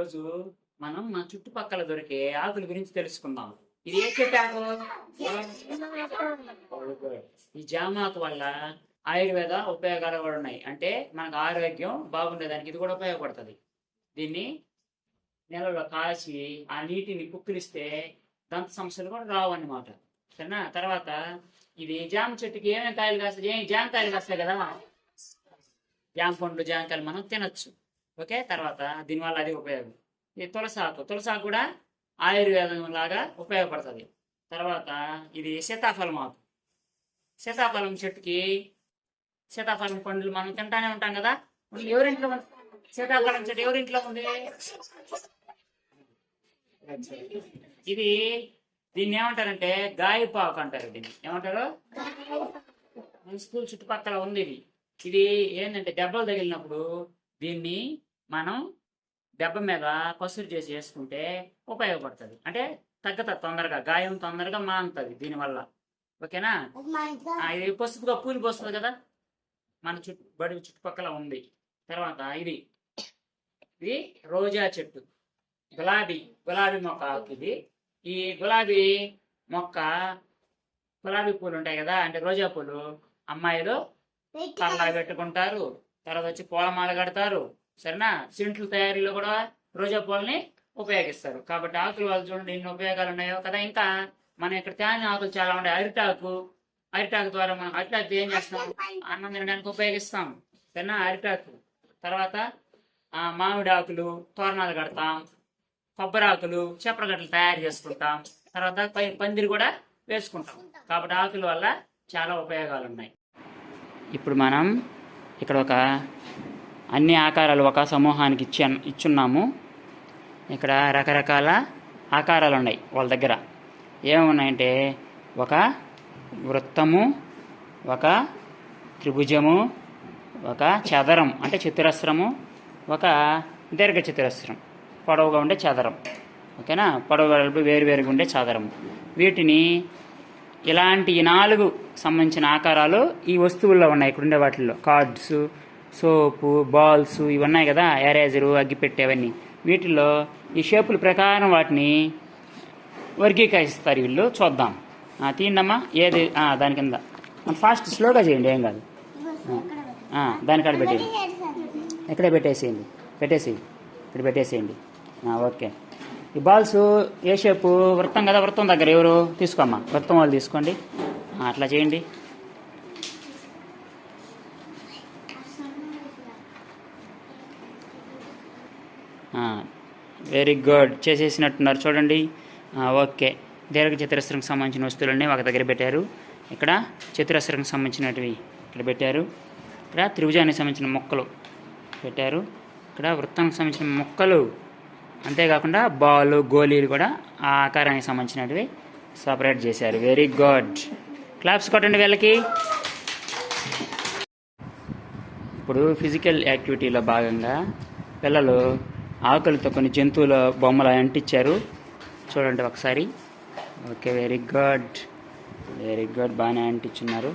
ఈరోజు మనం మన చుట్టుపక్కల దొరికే ఆకుల గురించి తెలుసుకుందాం. ఇది ఏ చెట్టు ఆకు? ఈ జామాకు వల్ల ఆయుర్వేద ఉపయోగాలు కూడా ఉన్నాయి. అంటే మనకు ఆరోగ్యం బాగుండేదానికి ఇది కూడా ఉపయోగపడుతుంది. దీన్ని నెలలో కాసి ఆ నీటిని పుక్కిలిస్తే దంత సమస్యలు కూడా రావు అన్నమాట. సరేనా? తర్వాత ఇది జామ చెట్టుకి ఏమేమి కాయలు కాస్తాయి? జామకాయలు కాస్తాయి కదా, జామ పండ్లు జామకాయలు మనం తినొచ్చు. ఓకే. తర్వాత దీనివల్ల అది ఉపయోగం. ఇది తులసాకు కూడా ఆయుర్వేదం లాగా ఉపయోగపడుతుంది. తర్వాత ఇది సీతాఫలం ఆకు. సీతాఫలం చెట్టుకి సీతాఫలం పండ్లు మనం తింటానే ఉంటాం కదా. ఎవరింట్లో సీతాఫలం చెట్టు ఎవరింట్లో ఉంది? ఇది దీన్ని ఏమంటారంటే గాయపాకు అంటారు. దీన్ని ఏమంటారు? మన స్కూల్ చుట్టుపక్కల ఉంది ఇది. ఇది ఏంటంటే దెబ్బలు తగిలినప్పుడు దీన్ని మనం దెబ్బ మీద పసురు చేసి వేసుకుంటే ఉపయోగపడుతుంది. అంటే తగ్గుతుంది తొందరగా, గాయం తొందరగా మానుతుంది దీనివల్ల. ఓకేనా? ఇది పసుపుగా పూలు పోస్తుంది కదా, మన బడి చుట్టుపక్కల ఉంది. తర్వాత ఇది రోజా చెట్టు, గులాబీ మొక్క ఆకు ఇది. ఈ గులాబీ మొక్క, గులాబీ పూలు ఉంటాయి కదా, అంటే రోజా పూలు అమ్మాయిలు కళ్ళ పెట్టుకుంటారు. తర్వాత వచ్చి పూలమాల కడతారు. సరేనా? సెంట్లు తయారీలో కూడా రోజా పూలని ఉపయోగిస్తారు. కాబట్టి ఆకులు వాళ్ళు చూడండి ఎన్ని ఉపయోగాలు ఉన్నాయో కదా. ఇంకా మనం ఇక్కడ తేని ఆకులు చాలా ఉన్నాయి. అరిటాకు ద్వారా మనం అరిటాకు ఏం చేస్తాం? అన్నం తినడానికి ఉపయోగిస్తాం. సరేనా? అరిటాకు. తర్వాత మామిడి ఆకులు తోరణాలు కడతాం. కొబ్బరి ఆకులు చప్పరగట్టలు తయారు చేసుకుంటాం. తర్వాత పందిరి కూడా వేసుకుంటాం. కాబట్టి ఆకుల వల్ల చాలా ఉపయోగాలు ఉన్నాయి. ఇప్పుడు మనం ఇక్కడ అన్ని ఆకారాలు ఒక సమూహానికి ఇచ్చున్నాము. ఇక్కడ రకరకాల ఆకారాలు ఉన్నాయి వాళ్ళ దగ్గర. ఏమున్నాయంటే ఒక వృత్తము, ఒక త్రిభుజము, ఒక చదరం అంటే చతురస్రము, ఒక దీర్ఘ చతురస్రం పొడవుగా ఉండే చదరం. ఓకేనా? పొడవు వేరువేరుగా ఉండే చదరం. వీటిని ఇలాంటి 4 సంబంధించిన ఆకారాలు ఈ వస్తువుల్లో ఉన్నాయి. ఇక్కడ ఉండే వాటిల్లో కార్డ్స్, సోపు, బాల్స్ ఇవి ఉన్నాయి కదా, ఎరేజరు, అగ్గిపెట్టె, అవన్నీ. వీటిల్లో ఈ షేపుల ప్రకారం వాటిని వర్గీకరిస్తారు వీళ్ళు. చూద్దాం. తీయండమ్మా. ఏది దాని కింద ఫాస్ట్ స్లోగా చేయండి, ఏం కాదు. దానికాడ పెట్టేయండి. ఇక్కడే పెట్టేసేయండి. ఇక్కడ పెట్టేసేయండి. ఓకే. ఈ బాల్స్ ఏ షేపు? వృత్తం కదా, వృత్తం దగ్గర ఎవరు తీసుకోమ్మా, వృత్తం వాళ్ళు తీసుకోండి. అట్లా చేయండి. వెరీ గుడ్, చేసేసినట్టున్నారు చూడండి. ఓకే. దీర్ఘ చతురస్రంకి సంబంధించిన వస్తువులన్నీ ఒక దగ్గర పెట్టారు. ఇక్కడ చతురస్రంకి సంబంధించినవి ఇక్కడ పెట్టారు. ఇక్కడ త్రిభుజానికి సంబంధించిన మొక్కలు పెట్టారు. ఇక్కడ వృత్తానికి సంబంధించిన మొక్కలు, అంతేకాకుండా బాల్, గోళీలు కూడా ఆ ఆకారానికి సంబంధించినవి సపరేట్ చేశారు. Very good. క్లాప్స్ కొట్టండి వీళ్ళకి. ఇప్పుడు ఫిజికల్ యాక్టివిటీలో భాగంగా పిల్లలు ఆకులతో కొన్ని జంతువుల బొమ్మలు అంటించారు. చూడండి ఒకసారి. ఓకే, వెరీ గుడ్, బాగానే అంటించున్నారు.